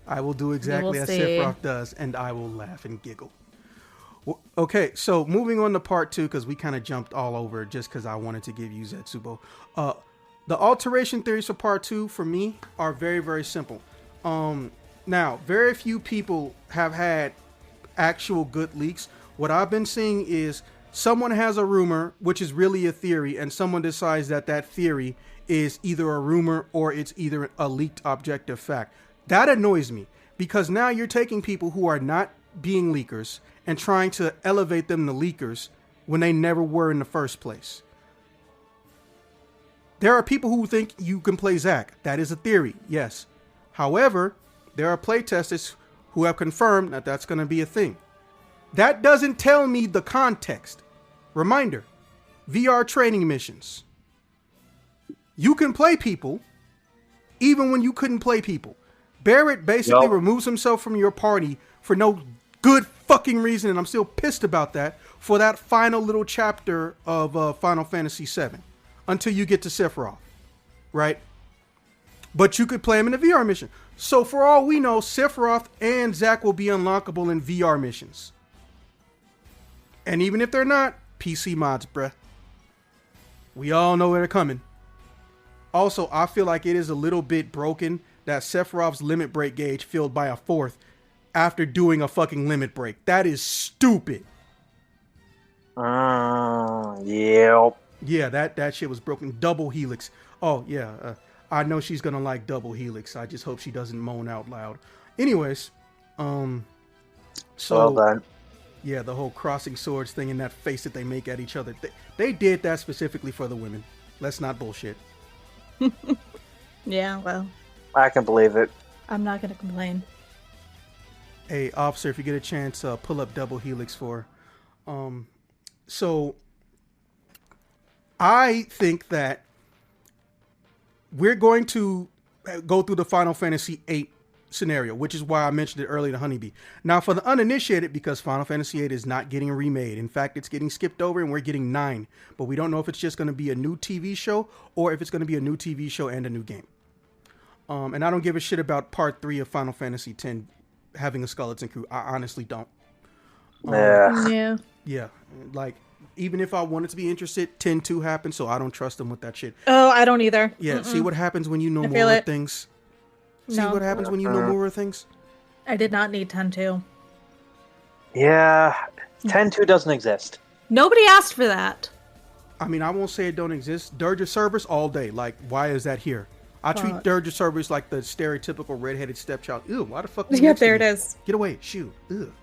I will do exactly as Sephiroth does, and I will laugh and giggle. Okay, so moving on to part 2, because we kind of jumped all over just because I wanted to give you Zetsubo. The alteration theories for part 2, for me, are very, very simple. Now, very few people have had actual good leaks. What I've been seeing is someone has a rumor, which is really a theory, and someone decides that that theory is either a rumor or it's either a leaked objective fact. That annoys me, because now you're taking people who are not being leakers and trying to elevate them to leakers when they never were in the first place. There are people who think you can play Zack. That is a theory, yes. However, there are playtesters who have confirmed that that's going to be a thing. That doesn't tell me the context. Reminder, VR training missions. You can play people even when you couldn't play people. Barrett basically removes himself from your party for no good fucking reason, and I'm still pissed about that, for that final little chapter of Final Fantasy VII until you get to Sephiroth, right? But you could play him in a VR mission. So for all we know, Sephiroth and Zack will be unlockable in VR missions. And even if they're not, PC mods, bruh. We all know where they're coming. Also, I feel like it is a little bit broken that Sephiroth's limit break gauge filled by a 4th after doing a fucking limit break. That is stupid. Yeah. Yeah, that shit was broken. Double helix. Oh, yeah. I know she's gonna like double helix. I just hope she doesn't moan out loud. Anyways, so well done. Yeah, the whole crossing swords thing and that face that they make at each other. They did that specifically for the women. Let's not bullshit. Yeah, well, I can believe it. I'm not gonna complain. Hey, officer, if you get a chance, pull up double helix for. So I think that we're going to go through the Final Fantasy VIII scenario, which is why I mentioned it earlier to Honeybee. Now, for the uninitiated, because Final Fantasy VIII is not getting remade. In fact, it's getting skipped over and we're getting 9. But we don't know if it's just going to be a new TV show or if it's going to be a new TV show and a new game. And I don't give a shit about part 3 of Final Fantasy X having a skeleton crew. I honestly don't. Yeah. Yeah. Like, even if I wanted to be interested, 10-2 happened, so I don't trust them with that shit. Oh, I don't either. Yeah, see what happens when you know more of things. See what happens when you know more of things? I did not need 10-2. Yeah, 10-2 doesn't exist. Nobody asked for that. I mean, I won't say it don't exist. Dirge of Cerberus all day. Like, why is that here? I treat Dirge of Cerberus like the stereotypical redheaded stepchild. Ew, why the fuck? Yeah, there it is. Get away. Shoo. Ew.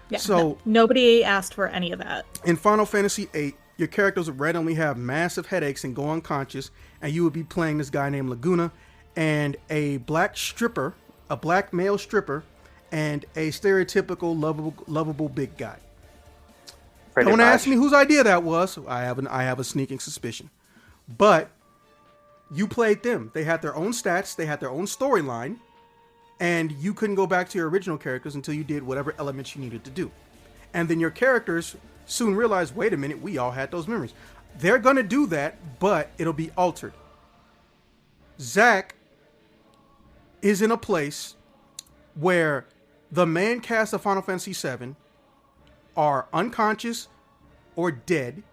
Yeah, so nobody asked for any of that. In Final Fantasy VIII, your characters would randomly have massive headaches and go unconscious, and you would be playing this guy named Laguna and a black stripper, a black male stripper, and a stereotypical lovable big guy. Don't ask me whose idea that was. I have a sneaking suspicion. But you played them. They had their own stats, they had their own storyline, and you couldn't go back to your original characters until you did whatever elements you needed to do. And then your characters soon realized, wait a minute, we all had those memories. They're going to do that, but it'll be altered. Zack is in a place where the main cast of Final Fantasy VII are unconscious or dead,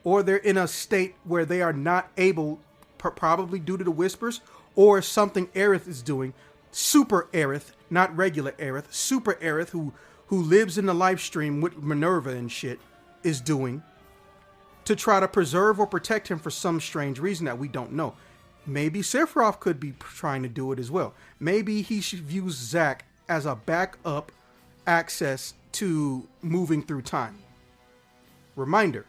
or they're in a state where they are not able, probably due to the whispers, or something Aerith is doing, super Aerith, not regular Aerith, super Aerith, who lives in the live stream with Minerva and shit, is doing to try to preserve or protect him for some strange reason that we don't know. Maybe Sephiroth could be trying to do it as well. Maybe he should view Zack as a backup access to moving through time. Reminder,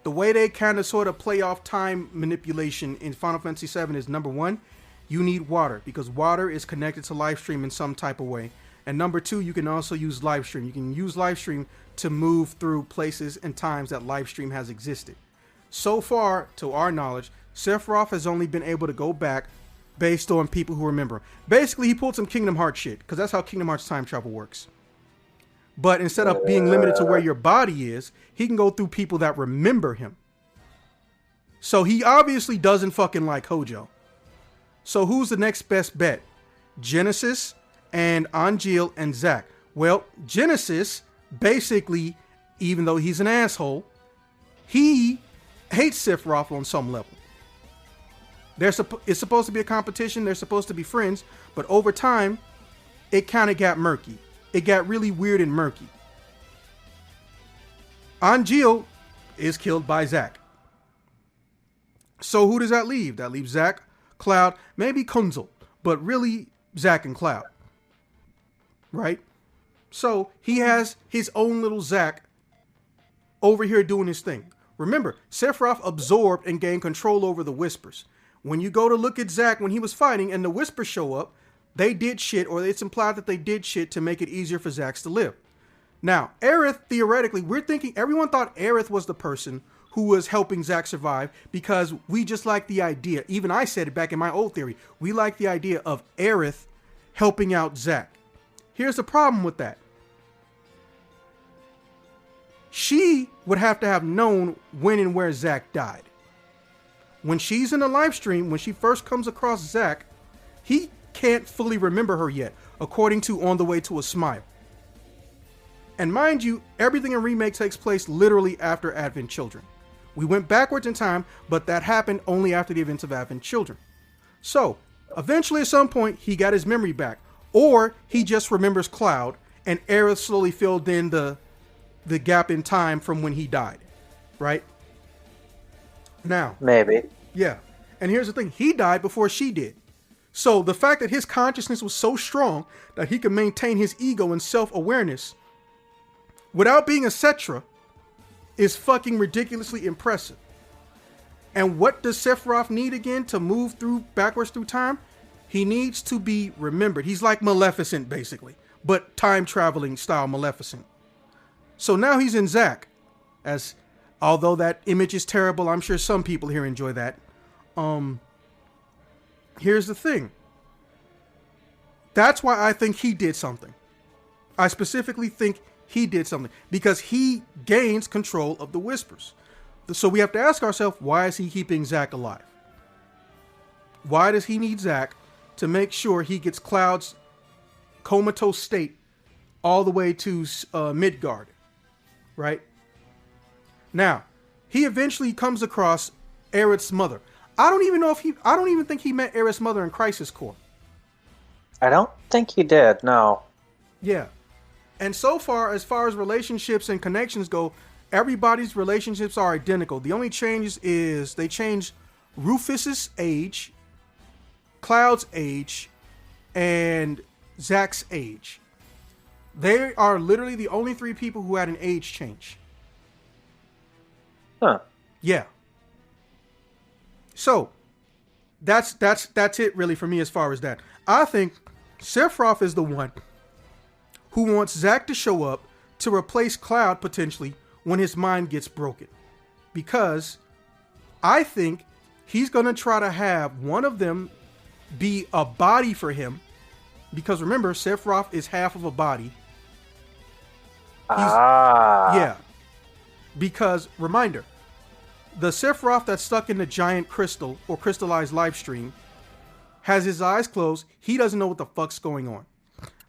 the way they kind of sort of play off time manipulation in Final Fantasy VII is, number one, you need water, because water is connected to Livestream in some type of way. And number two, you can also use Livestream. You can use Livestream to move through places and times that Livestream has existed. So far, to our knowledge, Sephiroth has only been able to go back based on people who remember. Basically, he pulled some Kingdom Hearts shit, because that's how Kingdom Hearts time travel works. But instead of being limited to where your body is, he can go through people that remember him. So he obviously doesn't fucking like Hojo. So who's the next best bet? Genesis and Angeal and Zack. Well, Genesis, basically, even though he's an asshole, he hates Sephiroth on some level. It's supposed to be a competition. They're supposed to be friends. But over time, it kind of got murky. It got really weird and murky. Angeal is killed by Zack. So who does that leave? That leaves Zack, Cloud, maybe Kunzel, but really Zack and Cloud. Right? So he has his own little Zack over here doing his thing. Remember, Sephiroth absorbed and gained control over the Whispers. When you go to look at Zack when he was fighting and the Whispers show up, they did shit, or it's implied that they did shit to make it easier for Zax to live. Now, Aerith, theoretically, everyone thought Aerith was the person who was helping Zack survive, because we just like the idea, even I said it back in my old theory, we like the idea of Aerith helping out Zack. Here's the problem with that. She would have to have known when and where Zack died. When she's in the live stream, when she first comes across Zack, he can't fully remember her yet, according to On the Way to a Smile. And mind you, everything in Remake takes place literally after Advent Children. We went backwards in time, but that happened only after the events of Advent Children. So, eventually at some point, he got his memory back. Or he just remembers Cloud, and Aerith slowly filled in the gap in time from when he died. Right? Now. Maybe. Yeah. And here's the thing. He died before she did. So the fact that his consciousness was so strong that he could maintain his ego and self-awareness without being a Cetra is fucking ridiculously impressive. And what does Sephiroth need again to move backwards through time? He needs to be remembered. He's like Maleficent, basically, but time-traveling style Maleficent. So now he's in Zack. Although that image is terrible, I'm sure some people here enjoy that. Here's the thing. That's why I think he did something. I specifically think he did something, because he gains control of the Whispers. So we have to ask ourselves, why is he keeping Zack alive? Why does he need Zack to make sure he gets Cloud's comatose state all the way to Midgard? Right? Now, he eventually comes across Aerith's mother. I don't even think he met Aerith's mother in Crisis Core. I don't think he did, no. Yeah. And so far as relationships and connections go, everybody's relationships are identical. The only change is they change Rufus's age, Cloud's age, and Zack's age. They are literally the only three people who had an age change. Huh. Yeah. So, that's it really for me as far as that. I think Sephiroth is the one who wants Zack to show up to replace Cloud potentially when his mind gets broken. Because I think he's going to try to have one of them be a body for him. Because remember, Sephiroth is half of a body. Yeah. Because, reminder, the Sephiroth that's stuck in the giant crystal or crystallized live stream has his eyes closed. He doesn't know what the fuck's going on.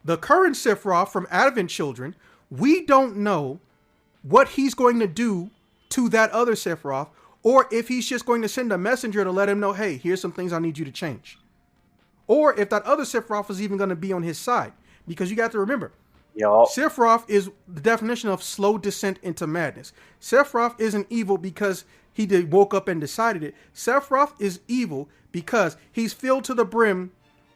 The current Sephiroth from Advent Children We don't know what he's going to do to that other Sephiroth, or if he's just going to send a messenger to let him know, hey, here's some things I need you to change. Or if that other Sephiroth is even going to be on his side. Because you got to remember, Sephiroth is the definition of slow descent into madness. Sephiroth isn't evil because he woke up and decided it. Sephiroth is evil because he's filled to the brim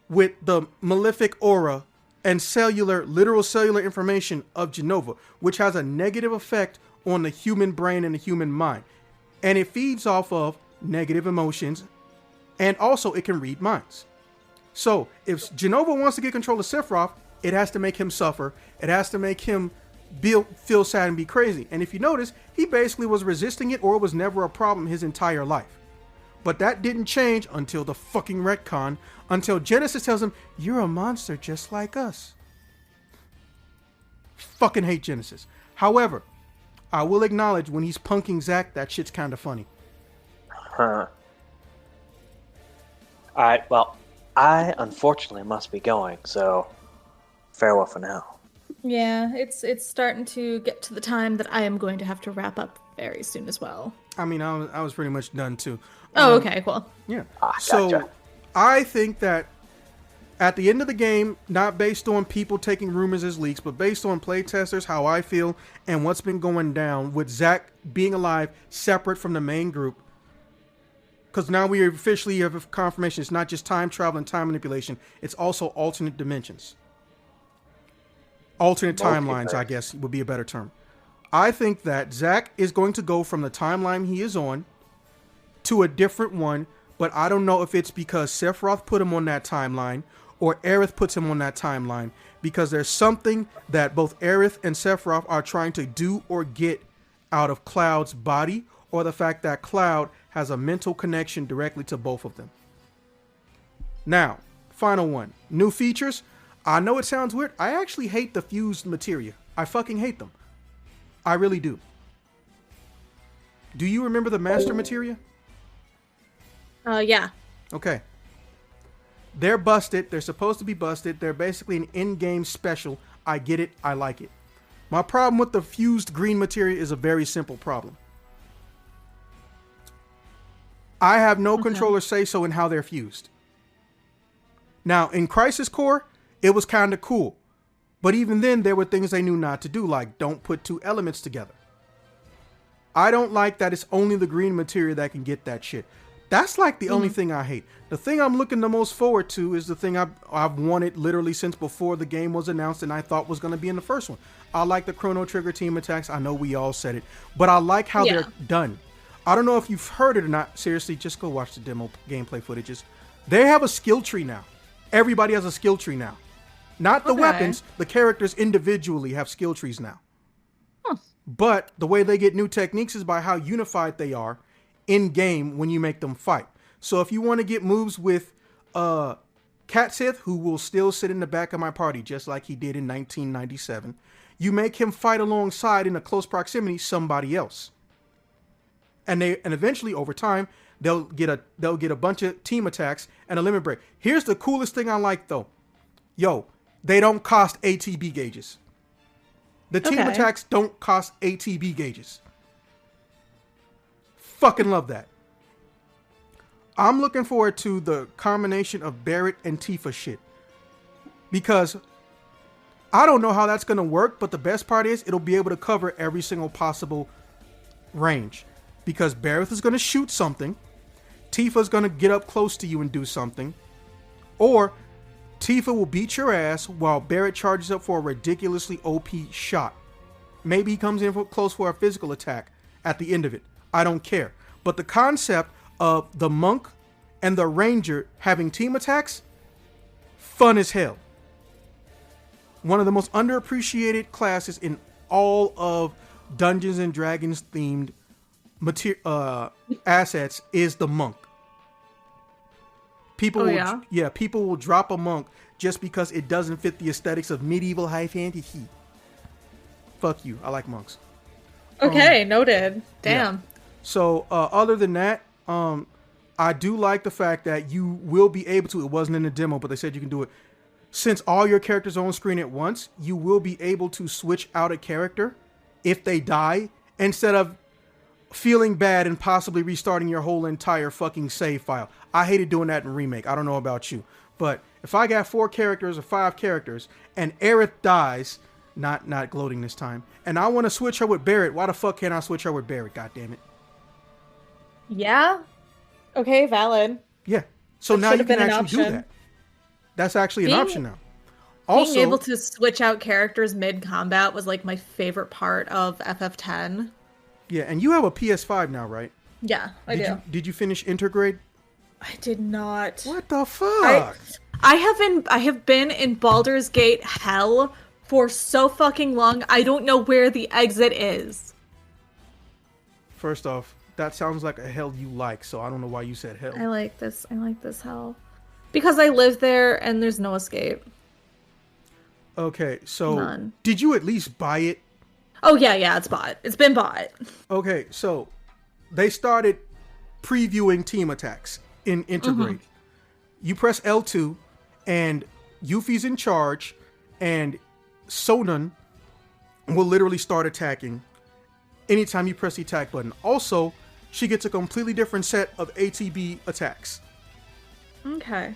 with the malefic aura and literal cellular information of Jenova, which has a negative effect on the human brain and the human mind. And it feeds off of negative emotions, and also it can read minds. So if Jenova wants to get control of Sephiroth, it has to make him suffer. It has to make him feel sad and be crazy. And if you notice, he basically was resisting it, or it was never a problem his entire life. But that didn't change until the fucking retcon, until Genesis tells him, you're a monster just like us. Fucking hate Genesis. However, I will acknowledge when he's punking Zack, that shit's kind of funny. Huh. Alright, well, I unfortunately must be going, so farewell for now. Yeah, it's starting to get to the time that I am going to have to wrap up very soon as well. I mean, I was pretty much done too. Oh, okay, cool. Yeah. Gotcha. So I think that at the end of the game, not based on people taking rumors as leaks, but based on playtesters, how I feel, and what's been going down with Zack being alive separate from the main group, because now we officially have confirmation it's not just time travel and time manipulation, it's also alternate dimensions. Alternate timelines, I guess, would be a better term. I think that Zack is going to go from the timeline he is on to a different one, but I don't know if it's because Sephiroth put him on that timeline or Aerith puts him on that timeline, because there's something that both Aerith and Sephiroth are trying to do or get out of Cloud's body, or the fact that Cloud has a mental connection directly to both of them. Now, final one. New features. I know it sounds weird. I actually hate the fused materia. I fucking hate them. I really do. Do you remember the master materia? Yeah. Okay. They're busted. They're supposed to be busted. They're basically an in-game special. I get it. I like it. My problem with the fused green materia is a very simple problem. I have no controller say-so in how they're fused. Now, in Crisis Core, it was kind of cool. But even then, there were things they knew not to do, like don't put two elements together. I don't like that it's only the green materia that can get that shit. That's like the only thing I hate. The thing I'm looking the most forward to is the thing I've wanted literally since before the game was announced and I thought was going to be in the first one. I like the Chrono Trigger team attacks. I know we all said it. But I like how they're done. I don't know if you've heard it or not. Seriously, just go watch the demo gameplay footages. They have a skill tree now. Everybody has a skill tree now. Not the weapons. The characters individually have skill trees now. But the way they get new techniques is by how unified they are in game when you make them fight. So if you want to get moves with Cat Sith, who will still sit in the back of my party just like he did in 1997, you make him fight alongside in a close proximity somebody else. And eventually over time they'll get a bunch of team attacks and a limit break. Here's the coolest thing I like though. Yo, they don't cost ATB gauges. The team attacks don't cost ATB gauges. Fucking love that. I'm looking forward to the combination of Barrett and Tifa shit. Because I don't know how that's going to work, but the best part is it'll be able to cover every single possible range. Because Barrett is going to shoot something. Tifa's going to get up close to you and do something. Or Tifa will beat your ass while Barrett charges up for a ridiculously OP shot. Maybe he comes in close for a physical attack at the end of it. I don't care. But the concept of the monk and the ranger having team attacks, fun as hell. One of the most underappreciated classes in all of Dungeons and Dragons themed assets is the monk. People will drop a monk just because it doesn't fit the aesthetics of medieval high fantasy. Fuck you. I like monks. Okay, noted. Damn. Yeah. So other than that, I do like the fact that you will be able to, it wasn't in the demo, but they said you can do it, since all your characters are on screen at once, you will be able to switch out a character if they die, instead of feeling bad and possibly restarting your whole entire fucking save file. I hated doing that in Remake. I don't know about you. But if I got 4 characters or 5 characters and Aerith dies, not gloating this time, and I want to switch her with Barret, why the fuck can't I switch her with Barret, goddammit? Yeah. Okay, valid. Yeah. So That now should you have can been an actually do option. that. That's actually an Being- option now. Also, Being able to switch out characters mid-combat was like my favorite part of FF10. yeah, and you have a PS5 now, right? Yeah, I do. Did you finish Intergrade? I did not. What the fuck? I have been in Baldur's Gate hell for so fucking long. I don't know where the exit is. First off, that sounds like a hell you like, so I don't know why you said hell. I like this hell. Because I live there and there's no escape. Okay, so None. did you at least buy it? Oh yeah, it's bought. It's been bought. Okay, so they started previewing team attacks in Intergrade. You press L2 and Yuffie's in charge and Sonnen will literally start attacking anytime you press the attack button. Also, she gets a completely different set of ATB attacks. Okay.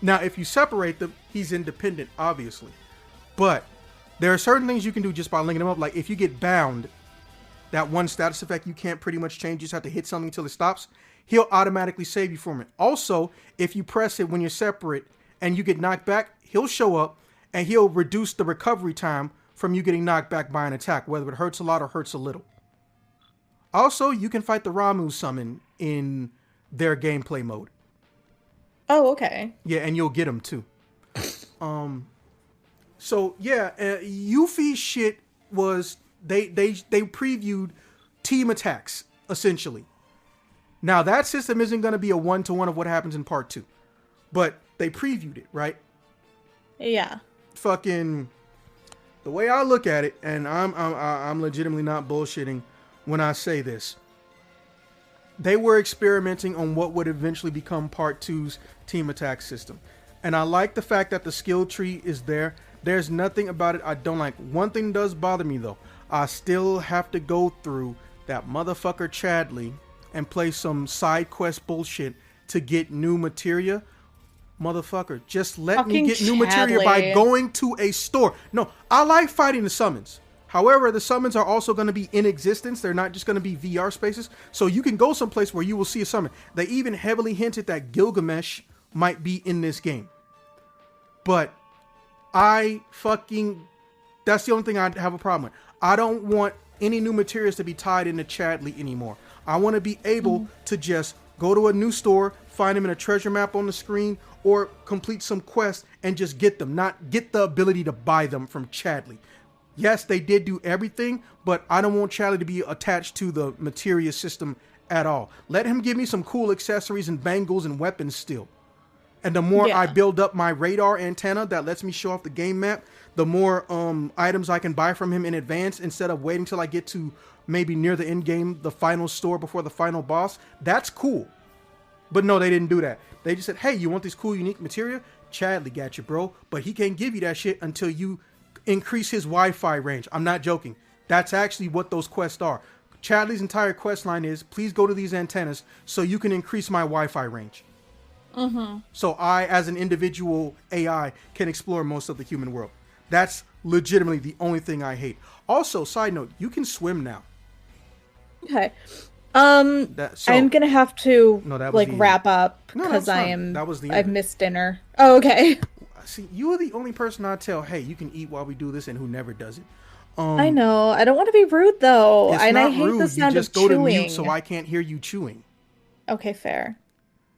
Now, if you separate them, he's independent, obviously. But there are certain things you can do just by linking them up. Like if you get bound, that one status effect you can't pretty much change. You just have to hit something until it stops. He'll automatically save you from it. Also, if you press it when you're separate and you get knocked back, he'll show up and he'll reduce the recovery time from you getting knocked back by an attack, whether it hurts a lot or hurts a little. Also, you can fight the Ramuh summon in their gameplay mode. Oh, okay. Yeah, and you'll get them too. So yeah, Yuffie shit was they previewed team attacks essentially. Now that system isn't going to be a 1-to-1 of what happens in part 2, but they previewed it, right? Yeah. Fucking the way I look at it, and I'm legitimately not bullshitting when I say this. They were experimenting on what would eventually become part 2's team attack system. And I like the fact that the skill tree is there. There's nothing about it I don't like. One thing does bother me though. I still have to go through that motherfucker Chadley and play some side quest bullshit to get new materia. Motherfucker, just let me get new materia by going to a store. No, I like fighting the summons. However, the summons are also going to be in existence. They're not just going to be VR spaces. So you can go someplace where you will see a summon. They even heavily hinted that Gilgamesh might be in this game. But that's the only thing I have a problem with. I don't want any new materials to be tied into Chadley anymore. I want to be able to just go to a new store, find them in a treasure map on the screen, or complete some quests and just get them, not get the ability to buy them from Chadley. Yes, they did do everything, but I don't want Chadley to be attached to the materia system at all. Let him give me some cool accessories and bangles and weapons still. And the more I build up my radar antenna that lets me show off the game map, the more items I can buy from him in advance instead of waiting till I get to maybe near the end game, the final store before the final boss. That's cool. But no, they didn't do that. They just said, hey, you want this cool, unique materia? Chadley got you, bro. But he can't give you that shit until you increase his Wi-Fi range. I'm not joking. That's actually what those quests are. Chadley's entire quest line is, please go to these antennas so you can increase my Wi-Fi range. So I, as an individual AI, can explore most of the human world. That's legitimately the only thing I hate. Also, side note, you can swim now. Okay. I'm gonna have to wrap up because I've missed dinner. Oh, okay. See, you are the only person I tell, hey, you can eat while we do this, and who never does it. I know. I don't want to be rude though, and I hate the sound of chewing. You just go to mute so I can't hear you chewing. Okay, fair.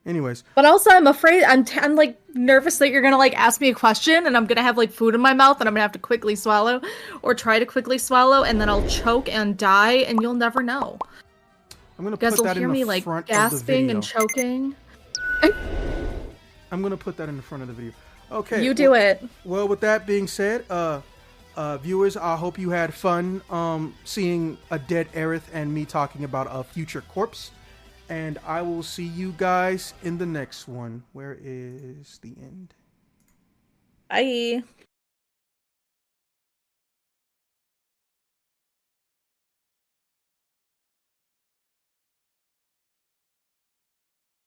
Anyways, but also I'm afraid I'm like nervous that you're gonna like ask me a question and I'm gonna have like food in my mouth and I'm gonna have to quickly swallow or try to quickly swallow and then I'll choke and die and you'll never know. I'm gonna put that in the front of the video. You guys will hear me like gasping and choking. I'm gonna put that in the front of the video. Okay. You do it. Well, with that being said, viewers, I hope you had fun seeing a dead Aerith and me talking about a future corpse. And I will see you guys in the next one. Where is the end? Bye.